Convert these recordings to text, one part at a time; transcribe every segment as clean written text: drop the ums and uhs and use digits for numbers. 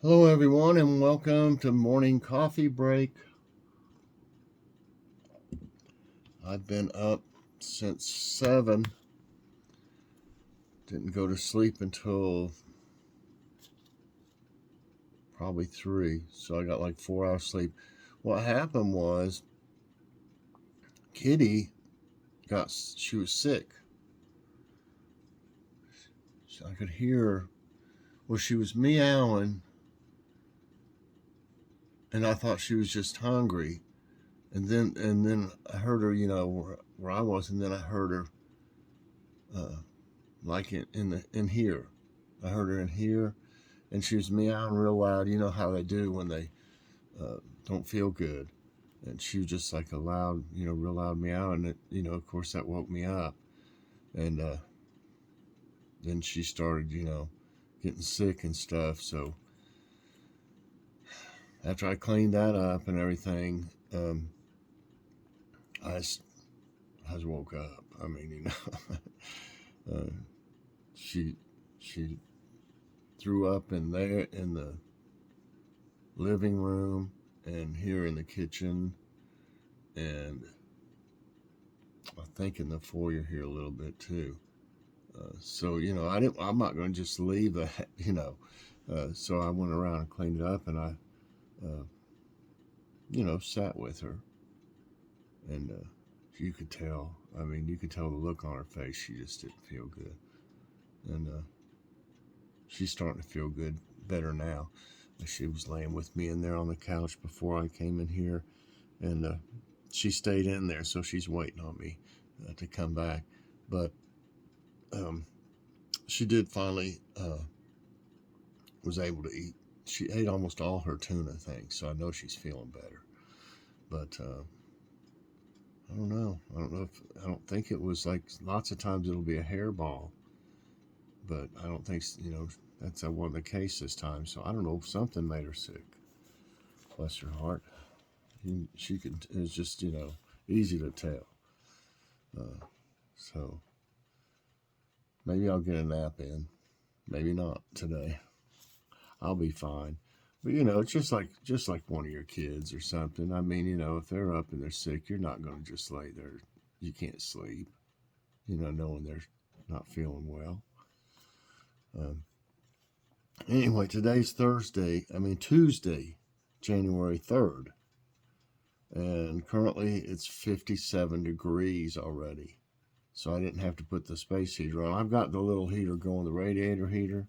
Hello, everyone, and welcome to Morning Coffee Break. I've been up since 7, didn't go to sleep until probably 3, so I got like 4 hours sleep. What happened was Kitty she was sick. I could hear her. Well, she was meowing, and I thought she was just hungry. And then I heard her, where I was, and then I heard her uh, like in here. I heard her in here, and she was meowing real loud. You know how they do when they don't feel good. And she was just like a loud, real loud meow. And of course, that woke me up. And then she started, getting sick and stuff. So after I cleaned that up and everything, I, I woke up. I mean, uh, she she threw up in there in the living room and here in the kitchen, and I think in the foyer here a little bit too. So I'm not going to just leave that. So I went around and cleaned it up, and I, uh, sat with her, and you could tell. I mean, you could tell the look on her face. She just didn't feel good, and she's starting to feel good, better now. She was laying with me in there on the couch before I came in here, and she stayed in there, so she's waiting on me to come back. But um, she did finally was able to eat. She ate almost all her tuna things, so I know she's feeling better. But I don't know. I don't think it was like lots of times it'll be a hairball, but I don't think that's one of the case this time. So I don't know if something made her sick. Bless her heart. She could. It's just easy to tell. So maybe I'll get a nap in. Maybe not today. I'll be fine. But it's just like one of your kids or something. I mean, if they're up and they're sick, you're not going to just lay there. You can't sleep, knowing they're not feeling well. Um, anyway, today's Tuesday, January 3rd, and currently it's 57 degrees already. So I didn't have to put the space heater on. I've got the little heater going, the radiator heater,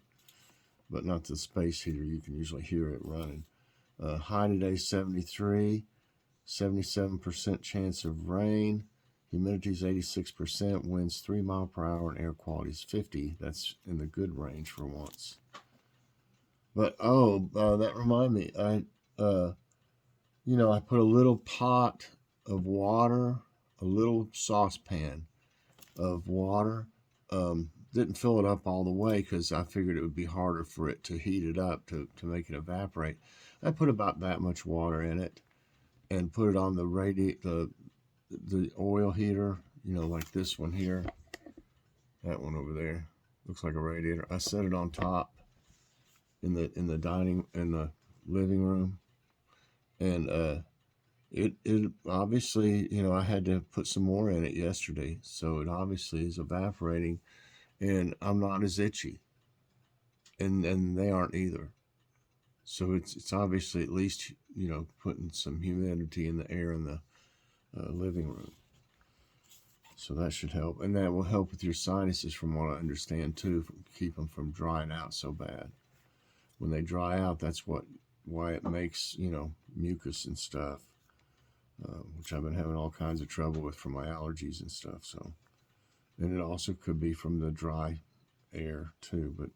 but not the space heater. You can usually hear it running. High today 73, 77% chance of rain. Humidity is 86%, winds 3 miles per hour, and air quality is 50. That's in the good range for once. But that reminded me, I put a little pot of water, a little saucepan of water. Didn't fill it up all the way because I figured it would be harder for it to heat it up to make it evaporate. I put about that much water in it and put it on the oil heater, like this one here, that one over there, looks like a radiator. I set it on top in the living room, and it obviously, I had to put some more in it yesterday, so it obviously is evaporating, and I'm not as itchy, and they aren't either. So it's obviously at least putting some humidity in the air in the living room. So that should help, and that will help with your sinuses, from what I understand too, keep them from drying out so bad. When they dry out, that's why it makes mucus and stuff, which I've been having all kinds of trouble with from my allergies and stuff. So, and it also could be from the dry air too. But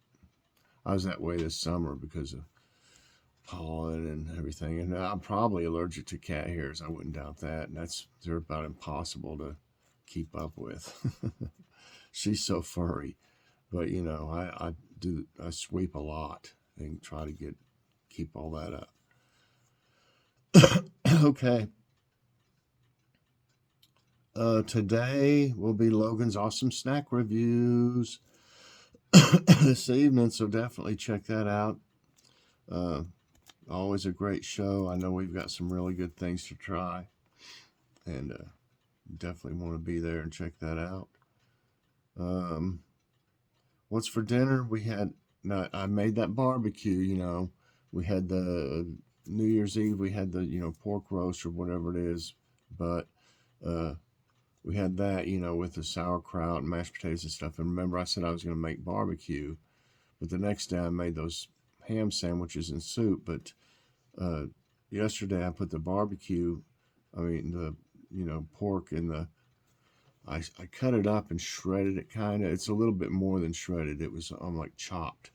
I was that way this summer because of pollen and everything, and I'm probably allergic to cat hairs. I wouldn't doubt that, and they're about impossible to keep up with. She's so furry, but I sweep a lot and try to keep all that up. Okay. Today will be Logan's awesome snack reviews this evening, so definitely check that out. Uh, Always a great show. I know we've got some really good things to try, and definitely want to be there and check that out. Um, what's for dinner? We had, no, I made that barbecue, we had the New Year's Eve, we had the, pork roast or whatever it is, but uh, we had that, with the sauerkraut and mashed potatoes and stuff. And remember, I said I was going to make barbecue, but the next day I made those ham sandwiches and soup. But uh, yesterday I put the barbecue, I mean, the, pork in the, I cut it up and shredded it kind of. It's a little bit more than shredded. It was like chopped,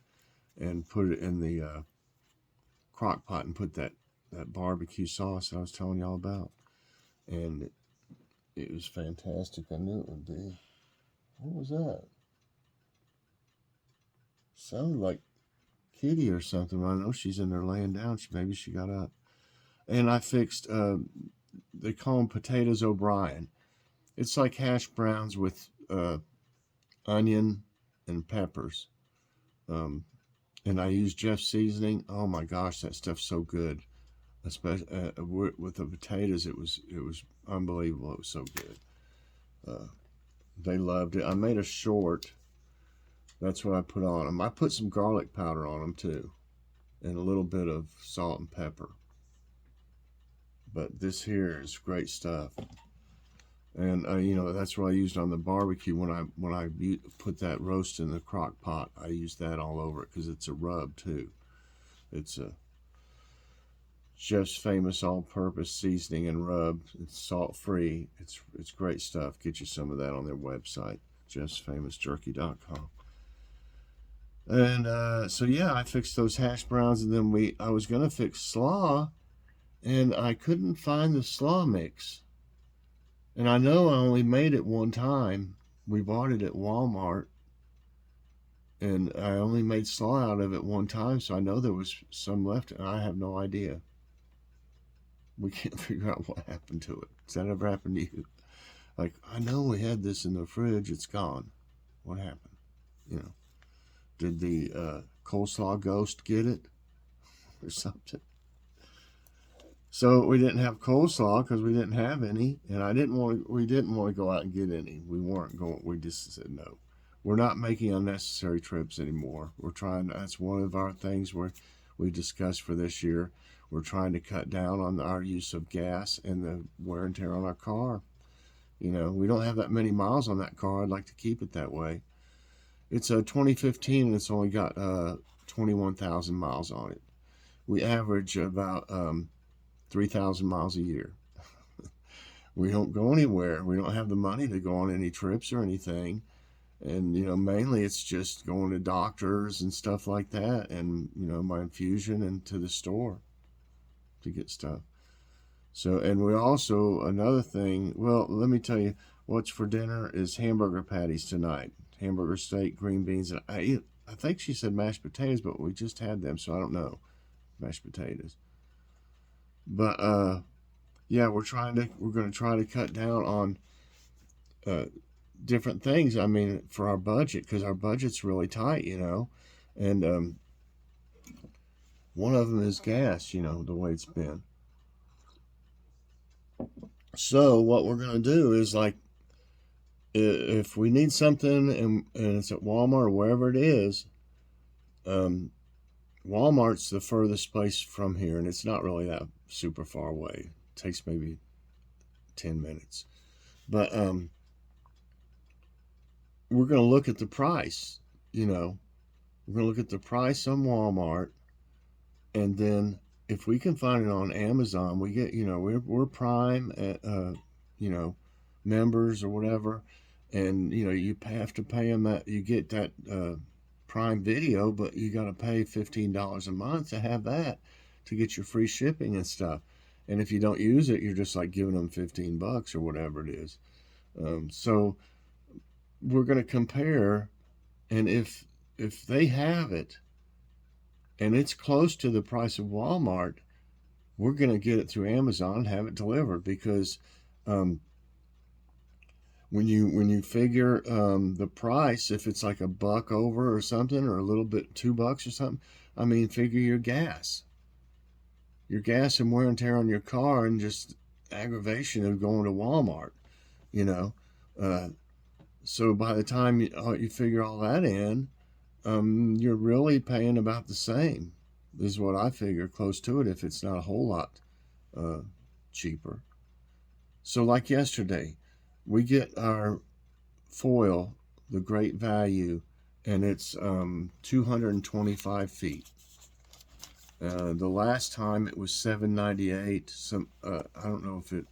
and put it in the crock pot and put that barbecue sauce that I was telling y'all about. And it was fantastic. I knew it would be. What was that? Sounded like Kitty or something. I know she's in there laying down. Maybe she got up. And I fixed, they call them potatoes O'Brien. It's like hash browns with onion and peppers. Um, and I used Jeff's seasoning. Oh my gosh, that stuff's so good. Especially with the potatoes, it was unbelievable. It was so good. Uh, they loved it. I made a short. That's what I put on them. I put some garlic powder on them too, and a little bit of salt and pepper. But this here is great stuff. And that's what I used on the barbecue when I put that roast in the crock pot. I used that all over it because it's a rub too. It's a Jeff's famous all-purpose seasoning and rub. It's salt-free. It's great stuff. Get you some of that on their website, jeffsfamousjerky.com. And so yeah, I fixed those hash browns, and then I was gonna fix slaw, and I couldn't find the slaw mix. And I know I only made it one time. We bought it at Walmart, and I only made slaw out of it one time, so I know there was some left, and I have no idea. We can't figure out what happened to it. Does that ever happen to you? Like, I know we had this in the fridge, it's gone. What happened? Did the coleslaw ghost get it or something? So we didn't have coleslaw because we didn't have any, and we didn't want to go out and get any. We weren't going. We just said no. We're not making unnecessary trips anymore. We're trying. That's one of our things we discussed for this year. We're trying to cut down on our use of gas and the wear and tear on our car. We don't have that many miles on that car. I'd like to keep it that way. It's a 2015 and it's only got 21,000 miles on it. We average about 3,000 miles a year. We don't go anywhere. We don't have the money to go on any trips or anything. And, mainly it's just going to doctors and stuff like that, and, my infusion and to the store to get stuff. So, and we also, another thing, well, let me tell you, what's for dinner is hamburger patties tonight. Hamburger steak, green beans, and I think she said mashed potatoes, but we just had them, so I don't know. Mashed potatoes. But yeah, we're going to try to cut down on different things. I mean, for our budget, because our budget's really tight, and one of them is gas, the way it's been. So what we're going to do is, like, if we need something and it's at Walmart or wherever it is, Walmart's the furthest place from here, and it's not really that super far away. It takes maybe 10 minutes. But we're going to look at the price, We're going to look at the price on Walmart, and then if we can find it on Amazon, we get, we're Prime, members or whatever, and, you have to pay them you get that Prime Video, but you got to pay $15 a month to have that, to get your free shipping and stuff. And if you don't use it, you're just like giving them $15 or whatever it is. So we're going to compare, and if they have it and it's close to the price of Walmart, we're going to get it through Amazon and have it delivered, because when you figure the price, if it's like $1 over or something, or a little bit $2 or something, I mean, figure your gas and wear and tear on your car, and just aggravation of going to Walmart, you know. Uh, so by the time you figure all that in, you're really paying about the same, is what I figure, close to it, if it's not a whole lot uh, cheaper. So, like yesterday, we get our foil, the Great Value, and it's 225 feet. The last time it was 798. I don't know if it.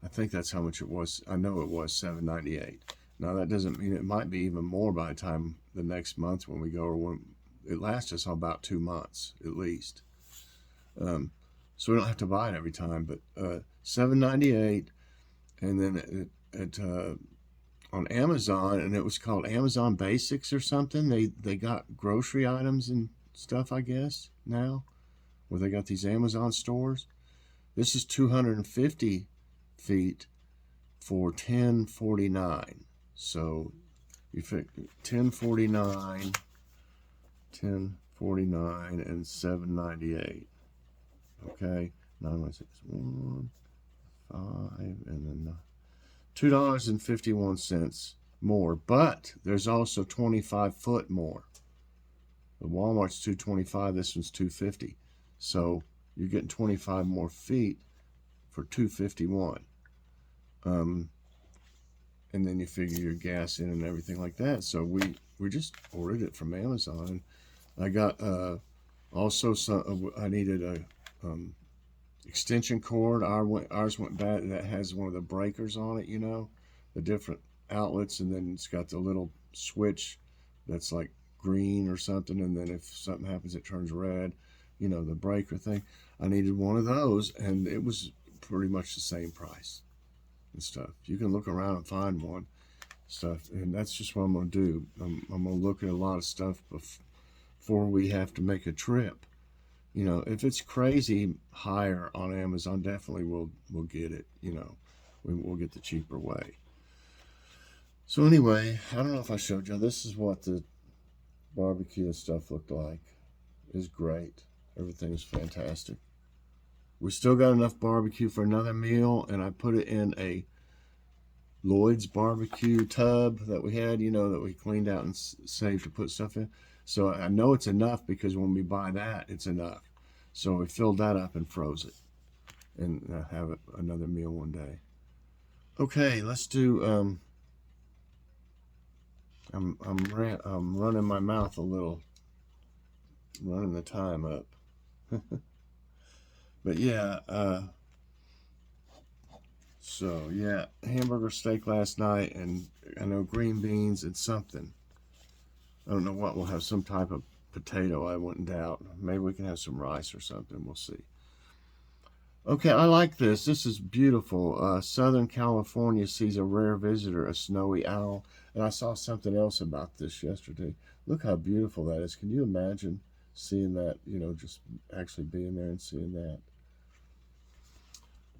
I think that's how much it was. I know it was 798. Now that doesn't mean it might be even more by the time the next month when we go, or when it lasts us about 2 months at least. Um, so we don't have to buy it every time. But 798, and then on Amazon, and it was called Amazon Basics or something. They got grocery items and stuff, I guess, now, where they got these Amazon stores. This is 250 feet for 1049. So you think 1049, 1049, and 798. Okay, 916 5, and then $2.51 more. But there's also 25 foot more. The Walmart's 225. This one's 250. So you're getting 25 more feet for 251. And then you figure your gas in and everything like that. So we just ordered it from Amazon. I got also some. I needed a extension cord. Ours went bad. That has one of the breakers on it. You know, the different outlets, and then it's got the little switch that's like green or something, and then if something happens, it turns red. You know, the breaker thing. I needed one of those, and it was pretty much the same price and stuff. You can look around and find one stuff, and that's just what I'm gonna do. I'm gonna look at a lot of stuff before we have to make a trip. You know, if it's crazy higher on Amazon, definitely we'll get it. You know, we'll get the cheaper way. So anyway, I don't know if I showed you. This is what the barbecue and stuff looked like. It's great. Everything's fantastic. We still got enough barbecue for another meal, and I put it in a Lloyd's barbecue tub that we had, you know, that we cleaned out and saved to put stuff in. So I know it's enough, because when we buy that, it's enough. So we filled that up and froze it, and have another meal one day. Okay, let's do. I'm running my mouth a little, running the time up. But yeah, so yeah, hamburger steak last night, and I know green beans and something. I don't know what. We'll have some type of potato, I wouldn't doubt. Maybe we can have some rice or something. We'll see. Okay, I like this. This is beautiful. Southern California sees a rare visitor, a snowy owl. And I saw something else about this yesterday. Look how beautiful that is. Can you imagine seeing that, you know, just actually being there and seeing that?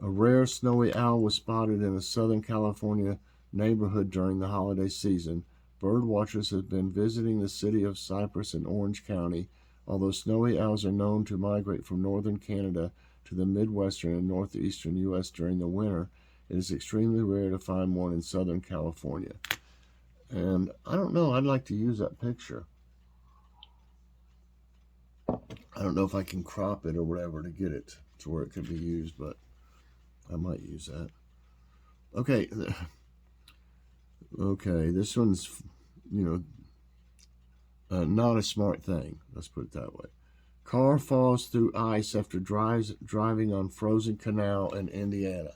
A rare snowy owl was spotted in a Southern California neighborhood during the holiday season. Bird watchers have been visiting the city of Cypress in Orange County. Although snowy owls are known to migrate from northern Canada to the midwestern and northeastern U.S. during the winter, it is extremely rare to find one in Southern California. And I don't know, I'd like to use that picture. I don't know if I can crop it or whatever to get it to where it could be used, but I might use that. Okay. Okay, this one's, you know, not a smart thing. Let's put it that way. Car falls through ice after driving on frozen canal in Indiana.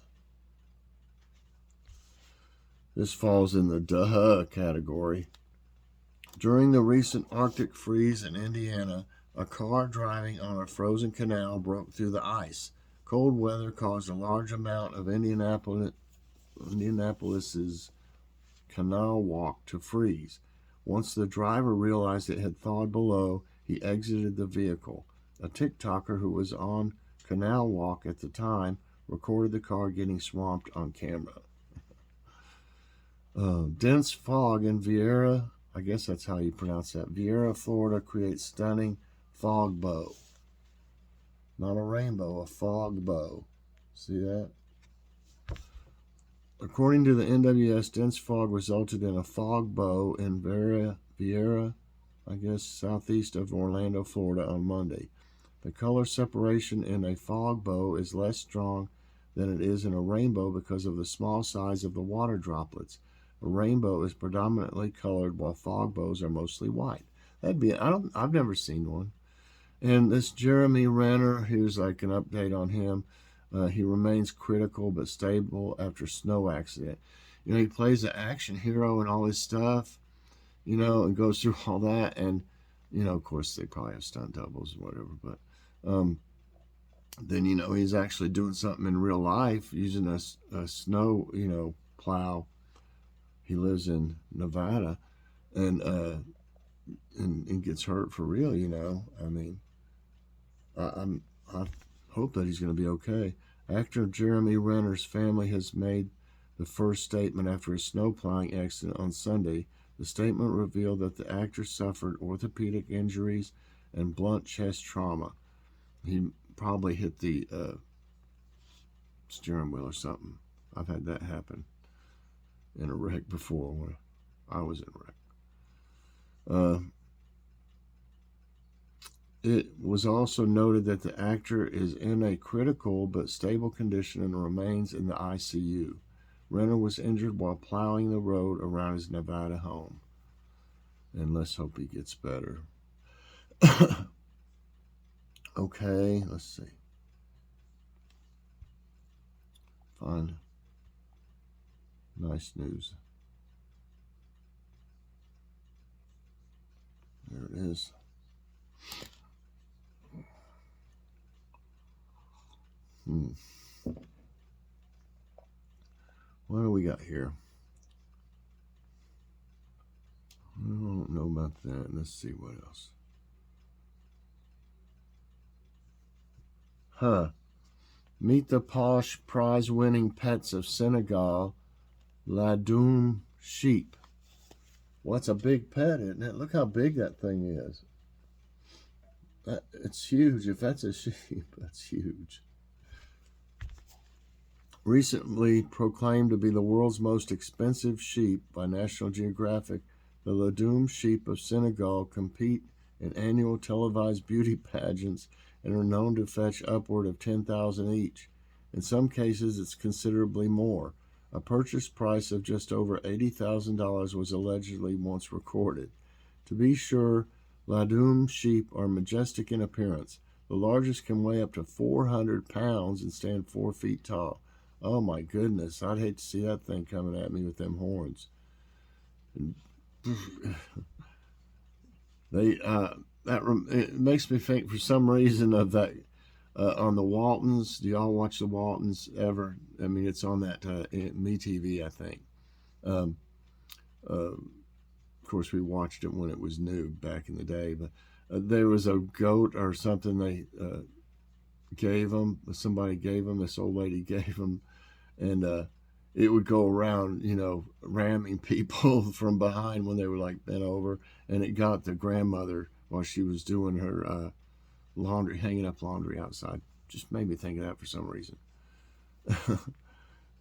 This falls in the duh category. During the recent Arctic freeze in Indiana, a car driving on a frozen canal broke through the ice. Cold weather caused a large amount of Indianapolis's canal walk to freeze. Once the driver realized it had thawed below, he exited the vehicle. A TikToker who was on Canal Walk at the time recorded the car getting swamped on camera. Dense fog in Vieira, I guess that's how you pronounce that, Vieira, Florida, creates stunning fog bow. Not a rainbow, a fog bow. See that? According to the NWS, dense fog resulted in a fog bow in Vieira, I guess, southeast of Orlando, Florida, on Monday. The color separation in a fog bow is less strong than it is in a rainbow because of the small size of the water droplets. A rainbow is predominantly colored while fog bows are mostly white. I've never seen one. And this Jeremy Renner, here's like an update on him. He remains critical but stable after snow accident. He plays an action hero and all this stuff, and goes through all that. And, of course, they probably have stunt doubles or whatever. But then, he's actually doing something in real life using a snow, plow. He lives in Nevada and gets hurt for real, I mean, I hope that he's going to be okay. Actor Jeremy Renner's family has made the first statement after his snowplowing accident on Sunday. The statement revealed that the actor suffered orthopedic injuries and blunt chest trauma. He probably hit the steering wheel or something. I've had that happen in a wreck before when I was in a wreck. It was also noted that the actor is in a critical but stable condition and remains in the ICU. Renner was injured while plowing the road around his Nevada home. And let's hope he gets better. Okay, let's see. Find nice news. There it is. What do we got here? I don't know about that. Let's see what else. Meet the posh prize-winning pets of Senegal, Ladoum sheep. Well, that's a big pet, isn't it? Look how big that thing is. It's huge. If that's a sheep, that's huge. Recently proclaimed to be the world's most expensive sheep by National Geographic, the Ladoum sheep of Senegal compete in annual televised beauty pageants and are known to fetch upward of $10,000 each. In some cases, it's considerably more. A purchase price of just over $80,000 was allegedly once recorded. To be sure, Ladoum sheep are majestic in appearance. The largest can weigh up to 400 pounds and stand 4 feet tall. Oh my goodness, I'd hate to see that thing coming at me with them horns. It makes me think for some reason of that on the Waltons. Do y'all watch the Waltons ever? I mean, it's on that MeTV, I think. Of course, we watched it when it was new back in the day, but there was a goat or something they gave them. Somebody gave them. This old lady gave them, and it would go around, ramming people from behind when they were like bent over, and it got the grandmother while she was doing her laundry, hanging up laundry outside. Just made me think of that for some reason.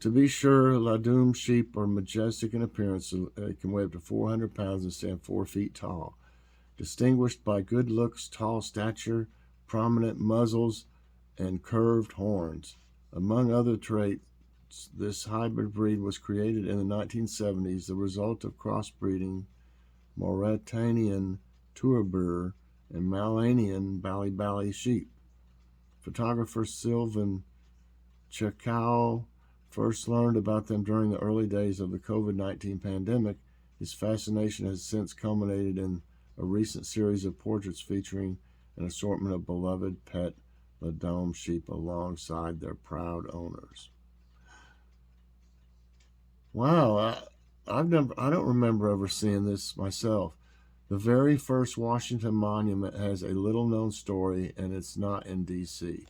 To be sure, Ladoum sheep are majestic in appearance. They can weigh up to 400 pounds and stand 4 feet tall. Distinguished by good looks, tall stature, prominent muzzles, and curved horns. Among other traits, this hybrid breed was created in the 1970s, the result of crossbreeding Mauritanian Tourber and Malanian Bali sheep. Photographer Sylvain Chacao first learned about them during the early days of the COVID-19 pandemic. His fascination has since culminated in a recent series of portraits featuring an assortment of beloved pet Ladoum sheep alongside their proud owners. Wow, I don't remember ever seeing this myself. The very first Washington monument has a little-known story, and it's not in D.C.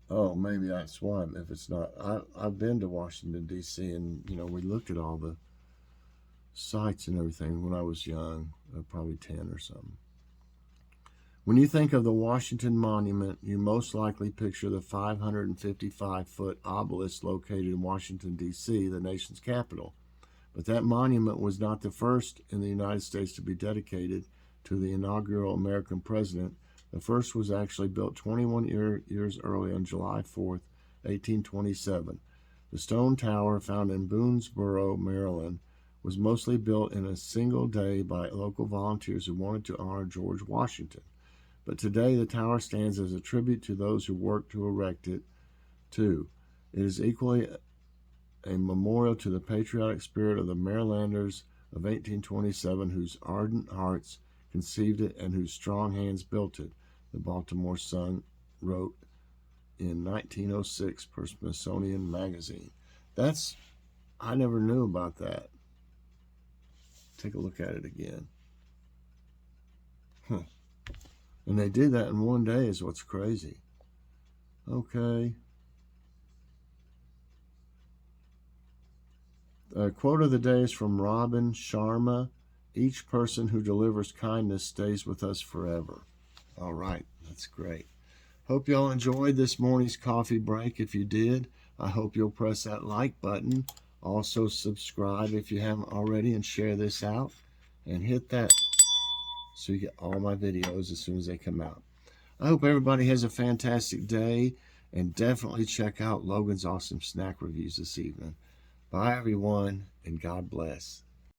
Oh, maybe that's why. If it's not, I've been to Washington, D.C., and, we looked at all the sites and everything when I was young, probably 10 or something. When you think of the Washington Monument, you most likely picture the 555-foot obelisk located in Washington, D.C., the nation's capital. But that monument was not the first in the United States to be dedicated to the inaugural American president. The first was actually built 21 years early on July 4th, 1827. The stone tower, found in Boonesboro, Maryland, was mostly built in a single day by local volunteers who wanted to honor George Washington. But today the tower stands as a tribute to those who worked to erect it, too. It is equally a memorial to the patriotic spirit of the Marylanders of 1827, whose ardent hearts conceived it and whose strong hands built it, the Baltimore Sun wrote in 1906 per Smithsonian Magazine. I never knew about that. Take a look at it again. And they did that in one day is what's crazy. Okay. The quote of the day is from Robin Sharma. Each person who delivers kindness stays with us forever. All right, that's great. Hope y'all enjoyed this morning's coffee break. If you did, I hope you'll press that like button. Also subscribe if you haven't already and share this out. And hit that so you get all my videos as soon as they come out. I hope everybody has a fantastic day, and definitely check out Logan's awesome snack reviews this evening. Bye, everyone, and God bless.